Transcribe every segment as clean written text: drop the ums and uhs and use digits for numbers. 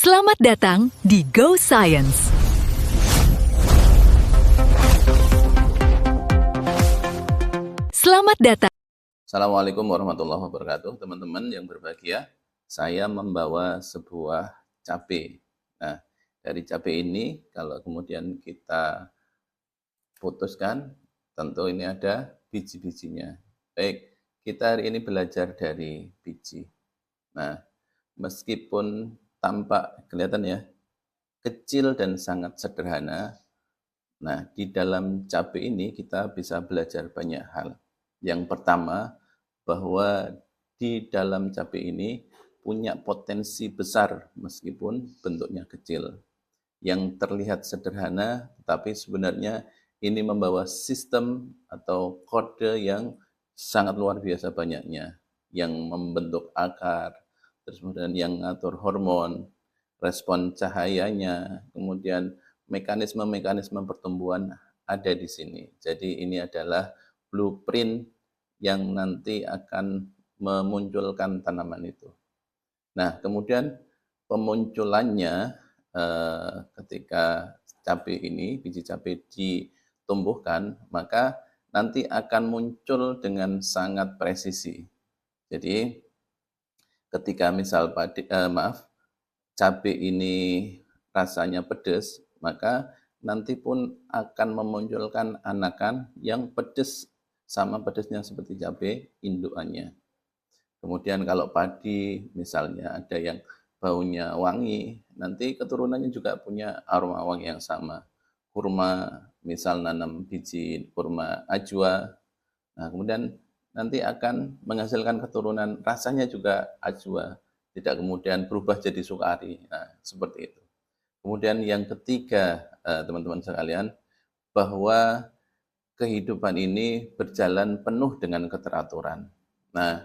Selamat datang di Go Science. Selamat datang. Assalamualaikum warahmatullahi wabarakatuh, teman-teman yang berbahagia. Saya membawa sebuah cabai. Nah, dari cabai ini kalau kemudian kita putuskan, tentu ini ada biji-bijinya. Baik, kita hari ini belajar dari biji. Nah, meskipun tampak kelihatan ya, kecil dan sangat sederhana. Nah, di dalam cabai ini kita bisa belajar banyak hal. Yang pertama, bahwa di dalam cabai ini punya potensi besar meskipun bentuknya kecil. Yang terlihat sederhana, tapi sebenarnya ini membawa sistem atau kode yang sangat luar biasa banyaknya. Yang membentuk akar, terus kemudian yang ngatur hormon, respon cahayanya, kemudian mekanisme-mekanisme pertumbuhan ada di sini. Jadi ini adalah blueprint yang nanti akan memunculkan tanaman itu. Nah, kemudian pemunculannya ketika biji cabai ditumbuhkan, maka nanti akan muncul dengan sangat presisi. Jadi ketika misal cabai ini rasanya pedas, maka nanti pun akan memunculkan anakan yang pedas sama pedasnya seperti cabai indukannya. Kemudian kalau padi misalnya ada yang baunya wangi, nanti keturunannya juga punya aroma wangi yang sama. Kurma, misal nanam biji kurma ajwa, nah kemudian nanti akan menghasilkan keturunan rasanya juga ajwa, tidak kemudian berubah jadi sukari. Nah, seperti itu. Kemudian yang ketiga, teman-teman sekalian, bahwa kehidupan ini berjalan penuh dengan keteraturan. Nah,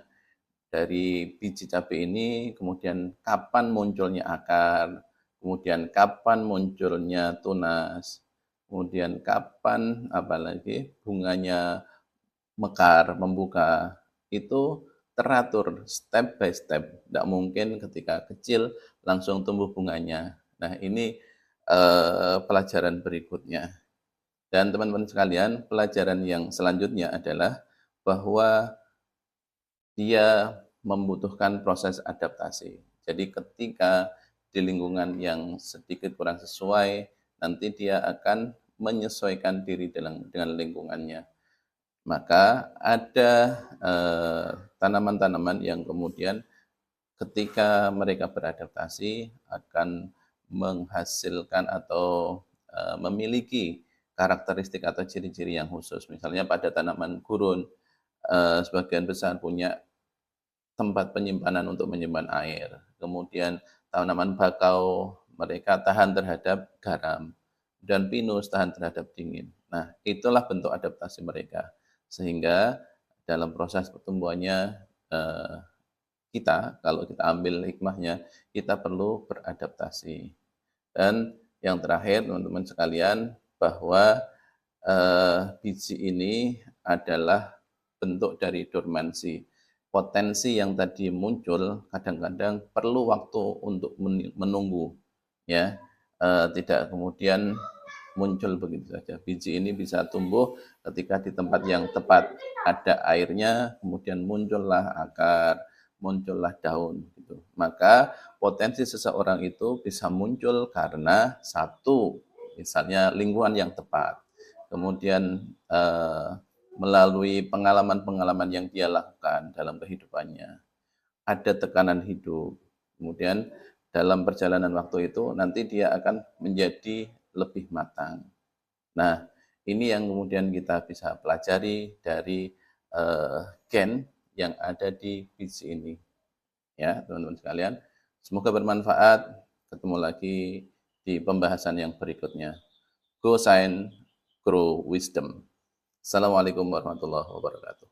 dari biji cabai ini kemudian kapan munculnya akar, kemudian kapan munculnya tunas, kemudian kapan apalagi bunganya mekar, membuka, itu teratur step by step. Tidak mungkin ketika kecil langsung tumbuh bunganya. Nah, ini pelajaran berikutnya. Dan teman-teman sekalian, pelajaran yang selanjutnya adalah bahwa dia membutuhkan proses adaptasi. Jadi ketika di lingkungan yang sedikit kurang sesuai, nanti dia akan menyesuaikan diri dengan lingkungannya. Maka ada tanaman-tanaman yang kemudian ketika mereka beradaptasi akan menghasilkan atau memiliki karakteristik atau ciri-ciri yang khusus. Misalnya pada tanaman gurun, sebagian besar punya tempat penyimpanan untuk menyimpan air. Kemudian tanaman bakau mereka tahan terhadap garam dan pinus tahan terhadap dingin. Nah, itulah bentuk adaptasi mereka. Sehingga dalam proses pertumbuhannya kita, kalau kita ambil hikmahnya, kita perlu beradaptasi. Dan yang terakhir, teman-teman sekalian, bahwa biji ini adalah bentuk dari dormansi. Potensi yang tadi muncul kadang-kadang perlu waktu untuk menunggu, ya, tidak kemudian muncul begitu saja. Biji ini bisa tumbuh ketika di tempat yang tepat, ada airnya, kemudian muncullah akar, muncullah daun. Gitu. Maka potensi seseorang itu bisa muncul karena satu, misalnya lingkungan yang tepat, kemudian melalui pengalaman-pengalaman yang dia lakukan dalam kehidupannya. Ada tekanan hidup. Kemudian dalam perjalanan waktu itu nanti dia akan menjadi lebih matang. Nah, ini yang kemudian kita bisa pelajari dari gen yang ada di biji ini. Ya, teman-teman sekalian. Semoga bermanfaat. Ketemu lagi di pembahasan yang berikutnya. Go Science, Grow Wisdom. Assalamualaikum warahmatullahi wabarakatuh.